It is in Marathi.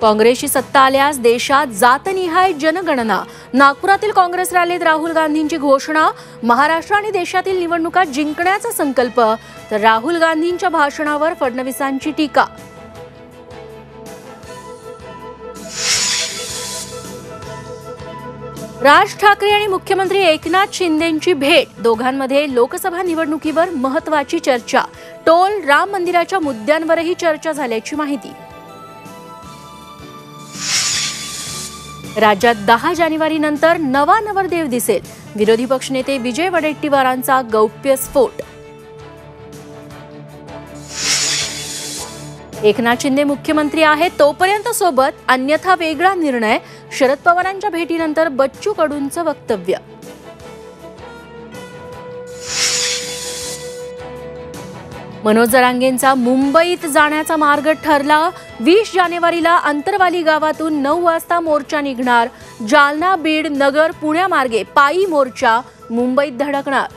काँग्रेसची सत्ता आल्यास देशात जातनिहाय जनगणना। नागपुरातील काँग्रेस रॅलीत राहुल गांधींची घोषणा। महाराष्ट्र आणि देशातील निवडणुका जिंकण्याचा संकल्प, तर राहुल गांधींच्या भाषणावर फडणवीसांची टीका। राज ठाकरे आणि मुख्यमंत्री एकनाथ शिंदेंची भेट। दोघांमध्ये लोकसभा निवडणुकीवर महत्त्वाची चर्चा। टोल राम मंदिराच्या मुद्द्यांवरही चर्चा झाल्याची माहिती। राज्यात 10 जानेवारीनंतर नवा नवरदेव दिसेल। विरोधी पक्षनेते विजय वडेट्टीवारांचा गौप्यस्फोट। एकनाथ शिंदे मुख्यमंत्री आहेत तोपर्यंत सोबत, अन्यथा वेगळा निर्णय। शरद पवारांच्या भेटीनंतर बच्चू कडूंचं वक्तव्य। मनोज जरांगेंचा मुंबईत जाण्याचा मार्ग ठरला। 20 जानेवारीला अंतरवाली गावातून 9 वाजता मोर्चा निघणार। जालना, बीड, नगर, पुण्यामार्गे पायी मोर्चा मुंबईत धडकणार।